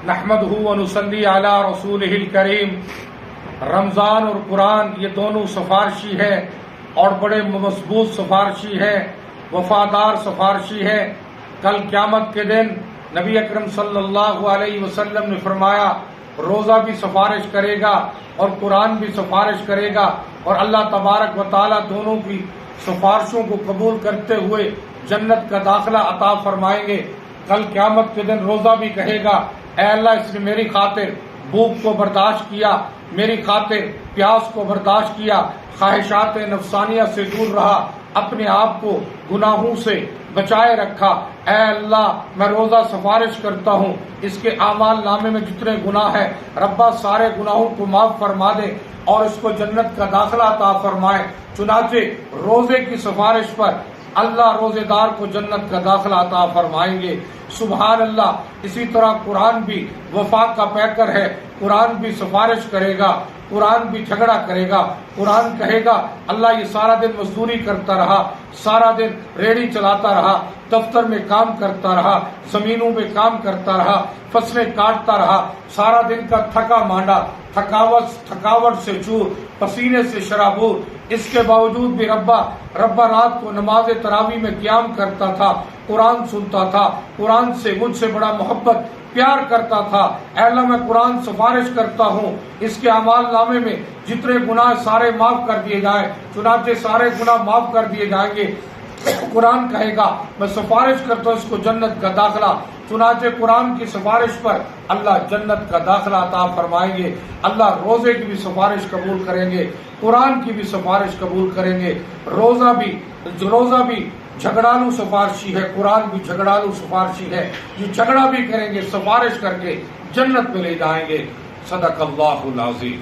نحمدہ ونصلی علی رسولہ الکریم۔ رمضان اور قرآن یہ دونوں سفارشی ہیں اور بڑے مضبوط سفارشی ہیں، وفادار سفارشی ہیں۔ کل قیامت کے دن نبی اکرم صلی اللہ علیہ وسلم نے فرمایا روزہ بھی سفارش کرے گا اور قرآن بھی سفارش کرے گا، اور اللہ تبارک و تعالیٰ دونوں کی سفارشوں کو قبول کرتے ہوئے جنت کا داخلہ عطا فرمائیں گے۔ کل قیامت کے دن روزہ بھی کہے گا اے اللہ اس نے میری خاطر بھوک کو برداشت کیا، میری خاطر پیاس کو برداشت کیا، خواہشات نفسانیہ سے دور رہا، اپنے آپ کو گناہوں سے بچائے رکھا۔ اے اللہ میں روزہ سفارش کرتا ہوں، اس کے اعمال نامے میں جتنے گناہ ہیں ربا سارے گناہوں کو معاف فرما دے اور اس کو جنت کا داخلہ عطا فرمائے۔ چنانچہ روزے کی سفارش پر اللہ روزے دار کو جنت کا داخلہ عطا فرمائیں گے۔ سبحان اللہ۔ اسی طرح قرآن بھی وفا کا پیکر ہے، قرآن بھی سفارش کرے گا، قرآن بھی جھگڑا کرے گا۔ قرآن کہے گا اللہ یہ سارا دن مزدوری کرتا رہا، سارا دن ریڑھی چلاتا رہا، دفتر میں کام کرتا رہا، زمینوں میں کام کرتا رہا، فصلیں کاٹتا رہا، سارا دن کا تھکا مانڈا، تھکاوٹ سے چور، پسینے سے شرابور، اس کے باوجود بھی ربا رات کو نماز تراویح میں قیام کرتا تھا، قرآن سنتا تھا، قرآن سے مجھ سے بڑا محبت پیار کرتا تھا۔ اے اللہ میں قرآن سفارش کرتا ہوں اس کے اعمال نامے میں جتنے گناہ سارے معاف کر دیے جائیں، چنانچہ سارے گناہ معاف کر دیے جائیں گے۔ قرآن کہے گا میں سفارش کرتا ہوں اس کو جنت کا داخلہ، چنانچہ قرآن کی سفارش پر اللہ جنت کا داخلہ عطا فرمائیں گے۔ اللہ روزے کی بھی سفارش قبول کریں گے، قرآن کی بھی سفارش قبول کریں گے۔ روزہ بھی جھگڑالو سفارشی ہے، قرآن بھی جھگڑالو سفارشی ہے، جو جھگڑا بھی کریں گے سفارش کر کے جنت میں لے جائیں گے۔ صدق اللہ العظیم۔